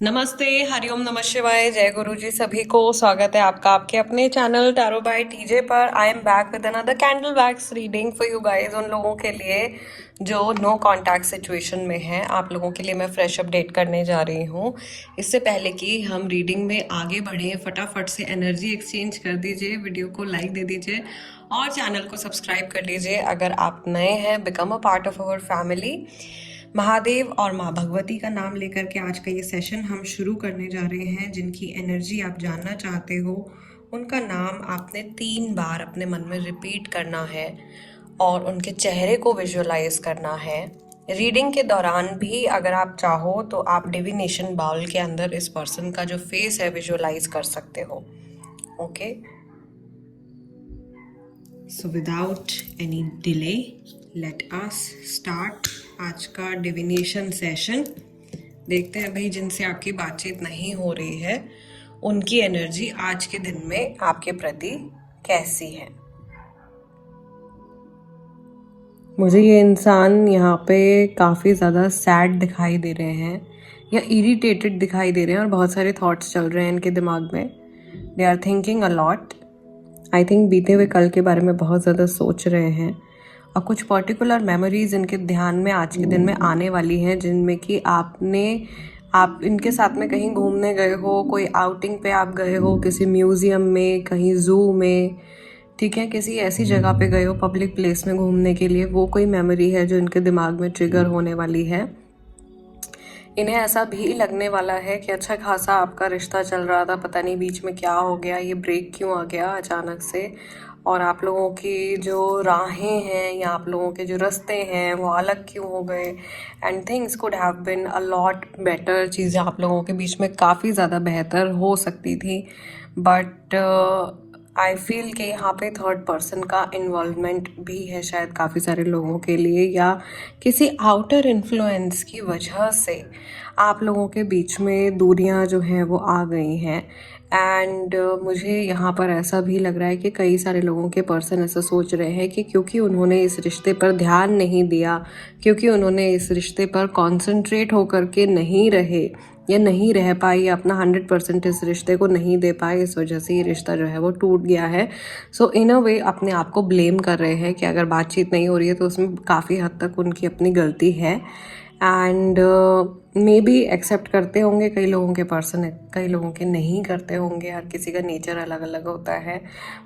नमस्ते, हरिओम, नमः शिवाय, जय गुरु जी। सभी को स्वागत है आपका आपके अपने चैनल टैरो बाय टीजे पर। I am back with another candle wax reading for you guys. उन लोगों के लिए जो नो कांटेक्ट सिचुएशन में है, आप लोगों के लिए मैं फ्रेश अपडेट करने जा रही हूँ। इससे पहले कि हम रीडिंग में आगे बढ़ें, फटाफट से एनर्जी एक्सचेंज कर दीजिए, वीडियो को लाइक दे दीजिए और चैनल को सब्सक्राइब कर लीजिए अगर आप नए हैं। Become a part of our family. Mahadev और माँ भगवती का नाम लेकर के आज का ये सेशन हम शुरू करने जा रहे हैं। जिनकी एनर्जी आप जानना चाहते हो, उनका नाम आपने 3 बार अपने मन में रिपीट करना है और उनके चेहरे को विजुअलाइज करना है। रीडिंग के दौरान भी अगर आप चाहो तो आप डिविनेशन बाउल के अंदर इस पर्सन का जो फेस है विजुअलाइज कर सकते हो। Okay, so without any delay let us start आज का डिविनेशन सेशन। देखते हैं भाई, जिनसे आपकी बातचीत नहीं हो रही है उनकी एनर्जी आज के दिन में आपके प्रति कैसी है। मुझे ये इंसान यहाँ पे काफ़ी ज़्यादा सैड दिखाई दे रहे हैं या इरिटेटेड दिखाई दे रहे हैं और बहुत सारे थॉट्स चल रहे हैं इनके दिमाग में। They are thinking a lot. I think बीते हुए कल के बारे में बहुत ज़्यादा सोच रहे हैं और कुछ पर्टिकुलर मेमोरीज इनके ध्यान में आज के दिन में आने वाली हैं, जिनमें कि आप इनके साथ में कहीं घूमने गए हो, कोई आउटिंग पे आप गए हो, किसी म्यूज़ियम में, कहीं ज़ू में, ठीक है, किसी ऐसी जगह पे गए हो पब्लिक प्लेस में घूमने के लिए। वो कोई मेमोरी है जो इनके दिमाग में ट्रिगर होने वाली है। इन्हें ऐसा भी लगने वाला है कि अच्छा खासा आपका रिश्ता चल रहा था, पता नहीं बीच में क्या हो गया, ये ब्रेक क्यों आ गया अचानक से, और आप लोगों की जो राहें हैं या आप लोगों के जो रास्ते हैं वो अलग क्यों हो गए। And things could have been a lot better. चीज़ें आप लोगों के बीच में काफ़ी ज़्यादा बेहतर हो सकती थी, बट आई फील कि यहाँ पे थर्ड पर्सन का इन्वॉल्वमेंट भी है शायद काफ़ी सारे लोगों के लिए, या किसी आउटर इन्फ्लुएंस की वजह से आप लोगों के बीच में दूरियां जो हैं वो आ गई हैं। एंड मुझे यहाँ पर ऐसा भी लग रहा है कि कई सारे लोगों के पर्सन ऐसा सोच रहे हैं कि क्योंकि उन्होंने इस रिश्ते पर ध्यान नहीं दिया, क्योंकि उन्होंने इस रिश्ते पर कॉन्सेंट्रेट होकर के नहीं रहे या नहीं रह पाई, अपना 100% इस रिश्ते को नहीं दे पाए, इस वजह से ये रिश्ता जो है वो टूट गया है। सो इन अ वे अपने आप को ब्लेम कर रहे हैं कि अगर बातचीत नहीं हो रही है तो उसमें काफ़ी हद तक उनकी अपनी गलती है। एंड मे बी एक्सेप्ट करते होंगे कई लोगों के पर्सन, कई लोगों के नहीं करते होंगे, हर किसी का नेचर अलग अलग होता है।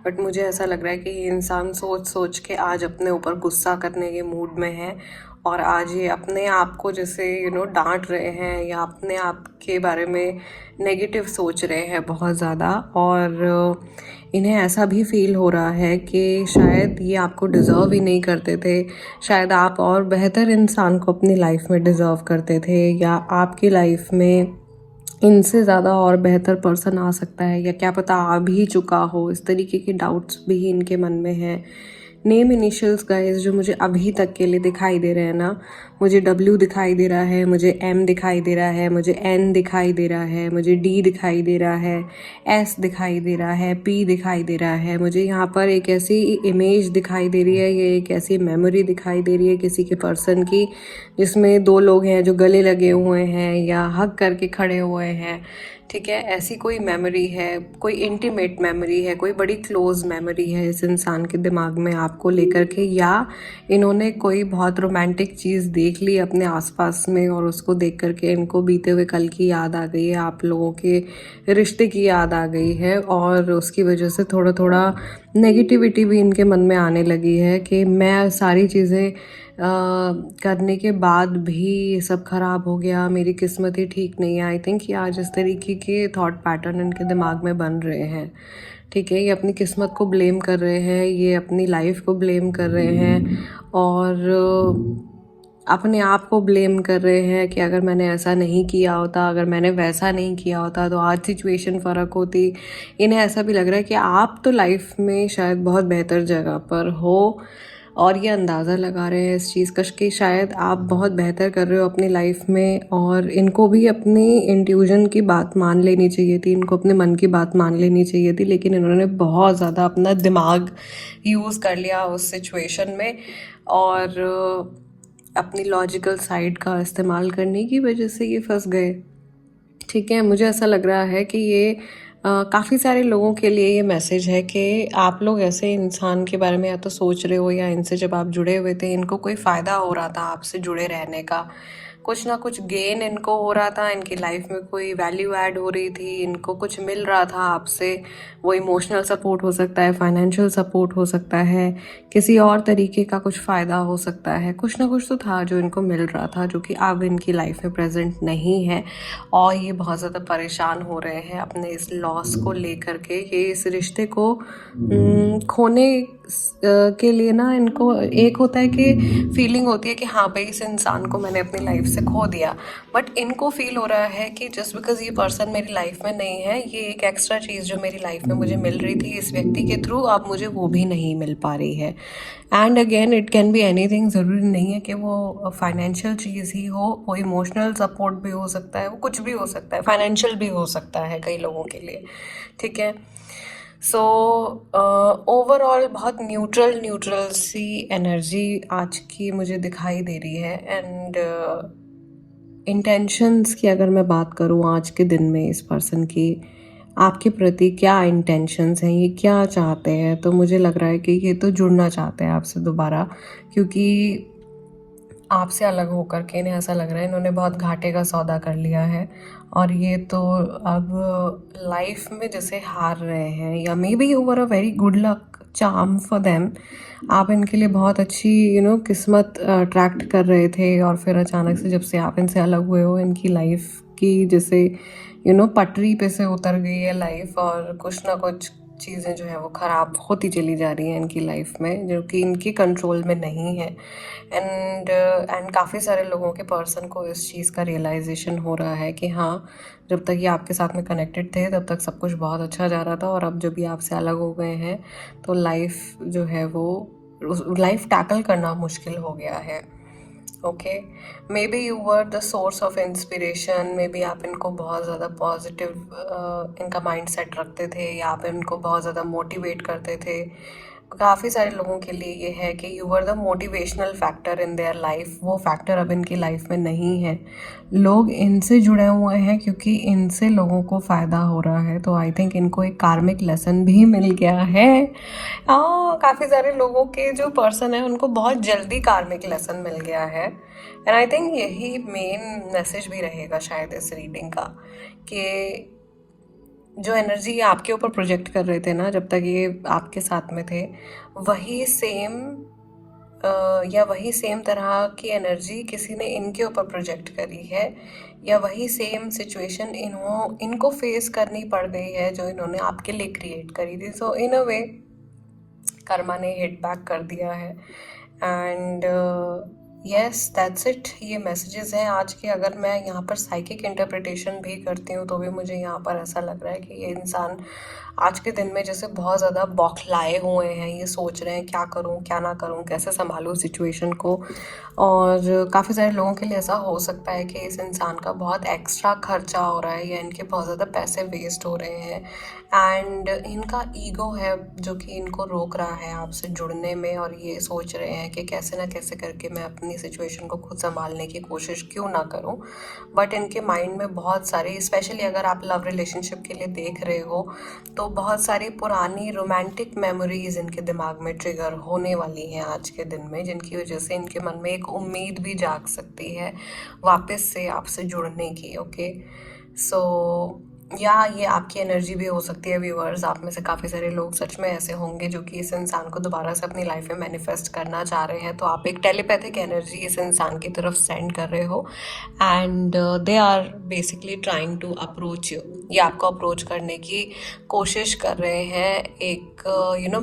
बट मुझे ऐसा लग रहा है कि ये इंसान सोच सोच के आज अपने ऊपर गुस्सा करने के मूड में है और आज ये अपने आप को जैसे डांट रहे हैं या अपने आप के बारे में नेगेटिव सोच रहे हैं बहुत ज़्यादा। और इन्हें ऐसा भी फील हो रहा है कि शायद ये आपको डिज़र्व ही नहीं करते थे, शायद आप और बेहतर इंसान को अपनी लाइफ में डिज़र्व करते थे, या आपकी लाइफ में इनसे ज़्यादा और बेहतर पर्सन आ सकता है, या क्या पता आ भी चुका हो। इस तरीके के डाउट्स भी इनके मन में हैं। नेम इनिशियल्स गाइस जो मुझे अभी तक के लिए दिखाई दे रहे हैं ना, मुझे W दिखाई दे रहा है, मुझे M दिखाई दे रहा है, मुझे N दिखाई दे रहा है, मुझे D दिखाई दे रहा है, S दिखाई दे रहा है, P दिखाई दे रहा है। मुझे यहाँ पर एक ऐसी इमेज दिखाई दे रही है, ये एक ऐसी मेमोरी दिखाई दे रही है किसी के पर्सन की, जिसमें 2 लोग हैं जो गले लगे हुए हैं या हग करके खड़े हुए हैं। ठीक है, ऐसी कोई मेमोरी है, कोई इंटीमेट मेमोरी है, कोई बड़ी क्लोज मेमोरी है इस इंसान के दिमाग में आपको लेकर के, या इन्होंने कोई बहुत रोमांटिक चीज़ देख ली अपने आसपास में और उसको देख करके इनको बीते हुए कल की याद आ गई है, आप लोगों के रिश्ते की याद आ गई है, और उसकी वजह से थोड़ा थोड़ा नेगेटिविटी भी इनके मन में आने लगी है कि मैं सारी चीज़ें करने के बाद भी ये सब ख़राब हो गया, मेरी किस्मत ही ठीक नहीं है। आई थिंक ये आज इस तरीके के थॉट पैटर्न इनके दिमाग में बन रहे हैं। ठीक है, ये अपनी किस्मत को ब्लेम कर रहे हैं, ये अपनी लाइफ को ब्लेम कर रहे हैं और अपने आप को ब्लेम कर रहे हैं कि अगर मैंने ऐसा नहीं किया होता, अगर मैंने वैसा नहीं किया होता तो आज सिचुएशन फ़र्क होती। इन्हें ऐसा भी लग रहा है कि आप तो लाइफ में शायद बहुत बेहतर जगह पर हो और ये अंदाज़ा लगा रहे हैं इस चीज़ का कि शायद आप बहुत बेहतर कर रहे हो अपनी लाइफ में, और इनको भी अपनी इंट्यूजन की बात मान लेनी चाहिए थी, इनको अपने मन की बात मान लेनी चाहिए थी, लेकिन इन्होंने बहुत ज़्यादा अपना दिमाग यूज़ कर लिया उस सिचुएशन में और अपनी लॉजिकल साइड का इस्तेमाल करने की वजह से ये फंस गए। ठीक है, मुझे ऐसा लग रहा है कि ये काफ़ी सारे लोगों के लिए ये मैसेज है कि आप लोग ऐसे इंसान के बारे में या तो सोच रहे हो, या इनसे जब आप जुड़े हुए थे इनको कोई फ़ायदा हो रहा था आपसे जुड़े रहने का, कुछ ना कुछ गेन इनको हो रहा था, इनकी लाइफ में कोई वैल्यू ऐड हो रही थी, इनको कुछ मिल रहा था आपसे। वो इमोशनल सपोर्ट हो सकता है, फाइनेंशियल सपोर्ट हो सकता है, किसी और तरीके का कुछ फ़ायदा हो सकता है। कुछ ना कुछ तो था जो इनको मिल रहा था, जो कि अब इनकी लाइफ में प्रेजेंट नहीं है, और ये बहुत ज़्यादा परेशान हो रहे हैं अपने इस लॉस को लेकर के, कि इस रिश्ते को खोने के लिए ना इनको एक होता है कि फीलिंग होती है कि हाँ भाई, इस इंसान को मैंने अपनी लाइफ से खो दिया, बट इनको फील हो रहा है कि जस्ट बिकॉज ये पर्सन मेरी लाइफ में नहीं है, ये एक एक्स्ट्रा चीज़ जो मेरी लाइफ में मुझे मिल रही थी इस व्यक्ति के थ्रू, अब मुझे वो भी नहीं मिल पा रही है। And again it can be anything, ज़रूरी नहीं है कि वो फाइनेंशियल चीज़ ही हो, वो इमोशनल सपोर्ट भी हो सकता है, वो कुछ भी हो सकता है, फाइनेंशियल भी हो सकता है कई लोगों के लिए। ठीक है, सो ओवरऑल बहुत न्यूट्रल न्यूट्रल सी एनर्जी आज की मुझे दिखाई दे रही है। एंड इंटेंशंस की अगर मैं बात करूँ आज के दिन में, इस पर्सन की आपके प्रति क्या इंटेंशंस हैं, ये क्या चाहते हैं, तो मुझे लग रहा है कि ये तो जुड़ना चाहते हैं आपसे दोबारा, क्योंकि आपसे अलग होकर के इन्हें ऐसा लग रहा है इन्होंने बहुत घाटे का सौदा कर लिया है, और ये तो अब लाइफ में जैसे हार रहे हैं, या may be you were a very good luck charm for them. आप इनके लिए बहुत अच्छी किस्मत अट्रैक्ट कर रहे थे, और फिर अचानक से जब से आप इनसे अलग हुए हो, इनकी लाइफ की जैसे पटरी पे से उतर गई है लाइफ, और कुछ ना कुछ चीज़ें जो है वो ख़राब होती चली जा रही हैं इनकी लाइफ में, जो कि इनके कंट्रोल में नहीं है। एंड काफ़ी सारे लोगों के पर्सन को इस चीज़ का रियलाइजेशन हो रहा है कि हाँ, जब तक ये आपके साथ में कनेक्टेड थे तब तक सब कुछ बहुत अच्छा जा रहा था, और अब जब ये आपसे अलग हो गए हैं तो लाइफ जो है वो लाइफ टैकल करना मुश्किल हो गया है। Okay, may be you were the source of inspiration, may be आप इनको बहुत ज़्यादा पॉजिटिव इनका माइंड सेट रखते थे, या आप इनको बहुत ज़्यादा मोटिवेट करते थे। काफ़ी सारे लोगों के लिए ये है कि you were the motivational factor in their life, वो फैक्टर अब इनकी लाइफ में नहीं है। लोग इनसे जुड़े हुए हैं क्योंकि इनसे लोगों को फ़ायदा हो रहा है, तो आई थिंक इनको एक कार्मिक लेसन भी मिल गया है। काफ़ी सारे लोगों के जो पर्सन है उनको बहुत जल्दी कार्मिक लेसन मिल गया है, एंड आई थिंक यही मेन मैसेज भी रहेगा शायद इस रीडिंग का, कि जो एनर्जी ये आपके ऊपर प्रोजेक्ट कर रहे थे ना जब तक ये आपके साथ में थे, वही सेम या वही सेम तरह की एनर्जी किसी ने इनके ऊपर प्रोजेक्ट करी है, या वही सेम सिचुएशन इनको फेस करनी पड़ गई है जो इन्होंने आपके लिए क्रिएट करी थी। सो इन अ वे कर्मा ने हिट बैक कर दिया है। एंड यस, दैट्स इट, ये मैसेजेस हैं आज के। अगर मैं यहाँ पर साइकिक इंटरप्रिटेशन भी करती हूँ तो भी मुझे यहाँ पर ऐसा लग रहा है कि ये इंसान आज के दिन में जैसे बहुत ज़्यादा बौखलाए हुए हैं, ये सोच रहे हैं क्या करूँ क्या ना करूँ, कैसे संभालूँ सिचुएशन को। और काफ़ी सारे लोगों के लिए ऐसा हो सकता है कि इस इंसान का बहुत एक्स्ट्रा खर्चा हो रहा है, या इनके बहुत ज़्यादा पैसे वेस्ट हो रहे हैं, एंड इनका ईगो है जो कि इनको रोक रहा है आपसे जुड़ने में, और ये सोच रहे हैं कि कैसे ना कैसे करके मैं अपनी सिचुएशन को खुद संभालने की कोशिश क्यों ना करूं। बट इनके माइंड में बहुत सारी, स्पेशली अगर आप लव रिलेशनशिप के लिए देख रहे हो, तो बहुत सारी पुरानी रोमांटिक मेमोरीज इनके दिमाग में ट्रिगर होने वाली हैं आज के दिन में, जिनकी वजह से इनके मन में एक उम्मीद भी जाग सकती है वापस से आपसे जुड़ने की। ओके, सो या ये आपकी एनर्जी भी हो सकती है व्यूअर्स। आप में से काफ़ी सारे लोग सच में ऐसे होंगे जो कि इस इंसान को दोबारा से अपनी लाइफ में मैनिफेस्ट करना चाह रहे हैं, तो आप एक टेलीपैथिक एनर्जी इस इंसान की तरफ सेंड कर रहे हो, and they are basically trying to approach you. ये आपको अप्रोच करने की कोशिश कर रहे हैं एक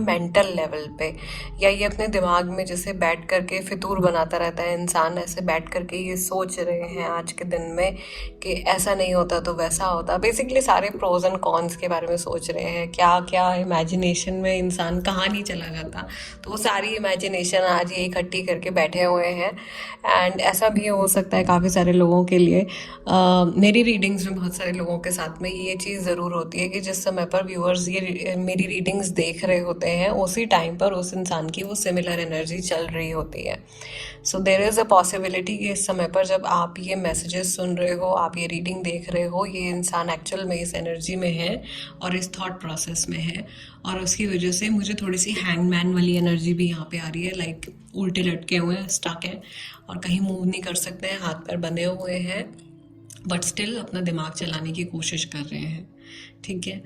मेंटल लेवल पे, या ये अपने दिमाग में जैसे बैठ करके फितूर बनाता रहता है इंसान, ऐसे बैठ करके ये सोच रहे हैं आज के दिन में कि ऐसा नहीं होता तो वैसा होता। बेसिकली एक्चुअली सारे प्रोज एंड कॉन्स के बारे में सोच रहे हैं, क्या क्या इमेजिनेशन में इंसान कहाँ नहीं चला जाता। तो वो सारी इमेजिनेशन आज ये इकट्ठी करके बैठे हुए हैं। एंड ऐसा भी हो सकता है काफ़ी सारे लोगों के लिए, मेरी रीडिंग्स में बहुत सारे लोगों के साथ में ये चीज़ ज़रूर होती है कि जिस समय पर व्यूअर्स ये मेरी रीडिंग्स देख रहे होते हैं उसी टाइम पर उस इंसान की वो सिमिलर एनर्जी चल रही होती है। सो देर इज़ अ पॉसिबिलिटी कि इस समय पर जब आप ये मैसेजेस सुन रहे हो, आप ये रीडिंग देख रहे हो, ये इंसान एक्चुअल में इस एनर्जी में है और इस थॉट प्रोसेस में है, और उसकी वजह से मुझे थोड़ी सी हैंगमैन वाली एनर्जी भी यहाँ पे आ रही है। लाइक उल्टे लटके हुए हैं, स्टक हैं और कहीं मूव नहीं कर सकते हैं, हाथ पैर बंधे हुए हैं, बट स्टिल अपना दिमाग चलाने की कोशिश कर रहे हैं। ठीक है,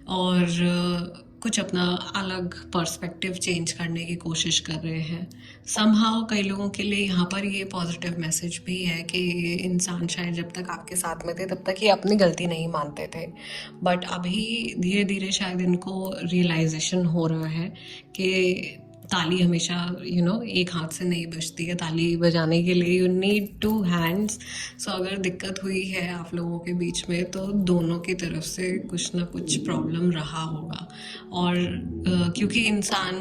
और कुछ अपना अलग पर्सपेक्टिव चेंज करने की कोशिश कर रहे हैं। समहाउ कई लोगों के लिए यहाँ पर ये पॉजिटिव मैसेज भी है कि इंसान शायद जब तक आपके साथ में थे तब तक ये अपनी गलती नहीं मानते थे, बट अभी धीरे धीरे शायद इनको रियलाइजेशन हो रहा है कि ताली हमेशा एक हाथ से नहीं बजती है। ताली बजाने के लिए यू नीड 2 हैंड्स। सो अगर दिक्कत हुई है आप लोगों के बीच में तो दोनों की तरफ से कुछ ना कुछ प्रॉब्लम रहा होगा। और क्योंकि इंसान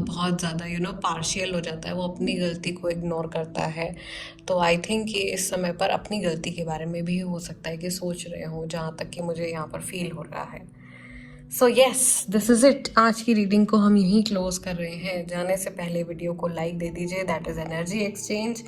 बहुत ज़्यादा पार्शियल हो जाता है, वो अपनी गलती को इग्नोर करता है, तो आई थिंक ये इस समय पर अपनी गलती के बारे में भी हो सकता है कि सोच रहे हो, जहाँ तक कि मुझे यहाँ पर फील हो रहा है। So yes, this is it. आज की रीडिंग को हम यहीं क्लोज कर रहे हैं। जाने से पहले वीडियो को लाइक दे दीजिए, दैट इज़ एनर्जी एक्सचेंज,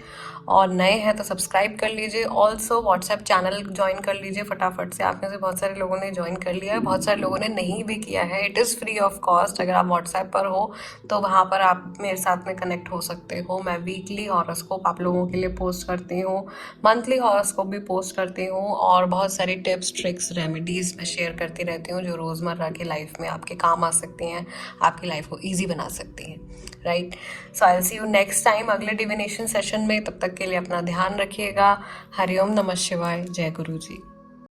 और नए हैं तो सब्सक्राइब कर लीजिए। ऑल्सो व्हाट्सएप चैनल ज्वाइन कर लीजिए फटाफट से। आप में से बहुत सारे लोगों ने ज्वाइन कर लिया है, बहुत सारे लोगों ने नहीं भी किया है। It is free of cost. अगर आप व्हाट्सएप पर हो तो वहाँ पर आप मेरे साथ में कनेक्ट हो सकते हो। मैं वीकली हॉरोस्कोप आप लोगों के लिए पोस्ट करती हूँ, मंथली हॉरोस्कोप भी पोस्ट करती हूँ, और बहुत सारी टिप्स ट्रिक्स रेमेडीज़ मैं शेयर करती रहती हूँ जो रोज़मर्रा की लाइफ में आपके काम आ सकती हैं, आपकी लाइफ को ईजी बना सकती हैं। Right, so I will see you next time अगले डिविनेशन सेशन में। तब तक के लिए अपना ध्यान रखिएगा। हरिओम नमः शिवाय, जय गुरु जी।